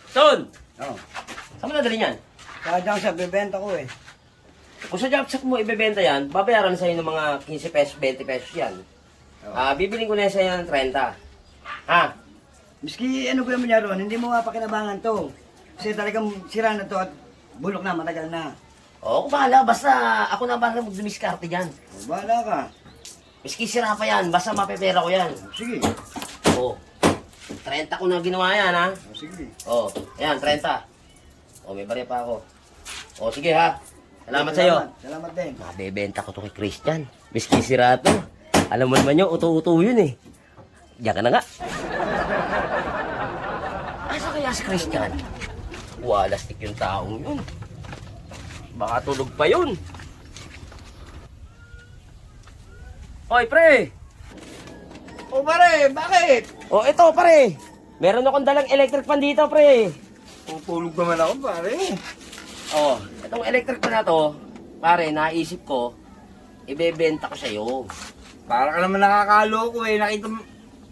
Ton! Oh. Saan mo nadali yan? Kaya dyan sa bibenta ko eh. Kung sa job shop mo ibebenta yan, babayaran sa'yo ng mga 15 pesos, 20 pesos yan. Bibiling ko na yan sa'yo ng 30. Ha? Miski ano ko naman niya ron, hindi mo mapakinabangan to. Kasi talagang sira na to at bulok na, matagal na. Oo, kung bahala. Basta ako na bahala magdumiskarte dyan. Bahala ka. Miski sira pa yan, basta mapepera ko yan. Sige. Oo. 30 ko na ginawa yan, ha? Sige. Oo. Ayan, 30. Oo, may barya pa ako. Oo, sige ha. Salamat sa'yo. Salamat din. Mabebenta ko to kay Christian. Miski sira to. Alam mo naman yun, uto-uto yun eh. Diyan ka na nga. Asa kaya si Christian? Walastik yung taong yun. Baka tulog pa yun. Oy, pre! O pare, bakit? O, ito, pare. Meron akong dalang electric fan dito, pre. Tutulog naman ako pare. Oh, itong electric fan na to, pare, naisip ko, ibebenta ko sa'yo. Para ka naman nakakaloko eh. Nakita mo,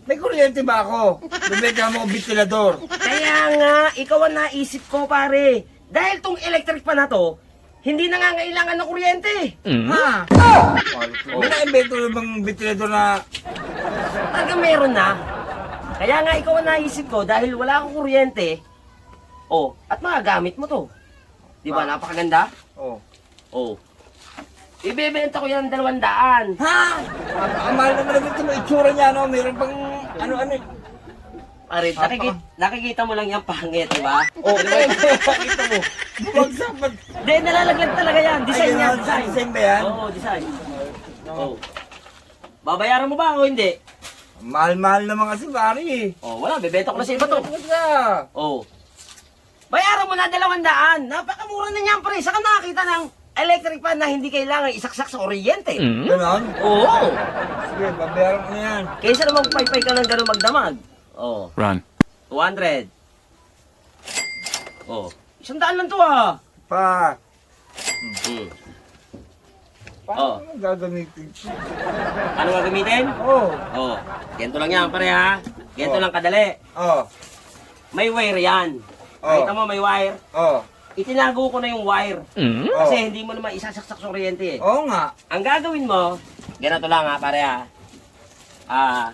may kuryente ba ako? Bibenta mo ventilador. Kaya nga, ikaw ang naisip ko, pare. Dahil tong electric fan na to, hindi na nga ngailangan ng kuryente. Ha? May na-invento na bang ventilador na... Talaga meron na. Kaya nga, ikaw ang naisip ko, dahil wala akong kuryente, oh, at magagamit mo to. Di ba, napakaganda? Oh. Oh. Ibebenta ko yan ng 200. Ha? Ang mahal naman na ito mo itsura niya, no? Meron pang ano-ano eh. Pare, nakikita mo lang yung pangit, di ba? Oh, nakita mo. Bumagsak ba? Hindi, nalalaglag talaga yan. Design Ay, yan, yan, design. design ba yan? Oo, design. Oh. Babayaran mo ba o hindi? Mahal-mahal naman kasi pare eh. Oh, wala, bebenta ko na sa iba to. Bakit ka? Oh. Bayaran mo na 200. Napakamura na niyan, pre. Saka nakakita ng electric fan na hindi kailangan isaksak sa kuryente. Ganon? Oo. Sige, babayaran ko na yan. Kaysa naman paypay ka ng gano'ng magdamag. Oh. Run. 200. Oh. 100 lang to ah. Pa, Hmm. paano mo gagamitin? Ano gagamitin? Oh. Oh. Ganito lang yan, pare ha. Ganito Oh. lang kadali. Oh. May wire yan. Oh. Nakita mo may wire? Oh. Itinago ko na yung wire. Oh. Kasi hindi mo naman isasaksak sa kuryente eh. Oo nga. Ang gagawin mo, ganito lang ha, pare ha.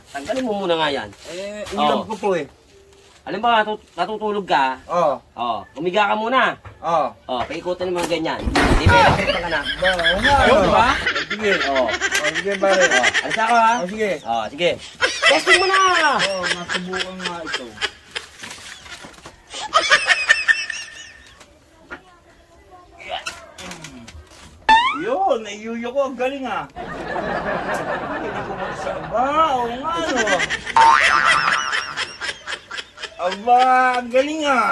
Tanggalin mo muna nga yan. Ulam Oh. ko po eh. Alam ba, natutulog ka? Oh. Umiga ka muna. Oh. Paikutin mo mga ganyan. Hindi may electric ka na. Ba, oo nga. Ayun, ano? di ba? Sige. Oh. Oh, sige pare. Alis ako ha. Oh, sige. Sige. Testing mo na! Oh, nasubukan nga ito. Yun, naiyuyo ko. Ang galing ah. Hindi ko mag-isa. Aba, oo nga no. Aba, ang galing ah.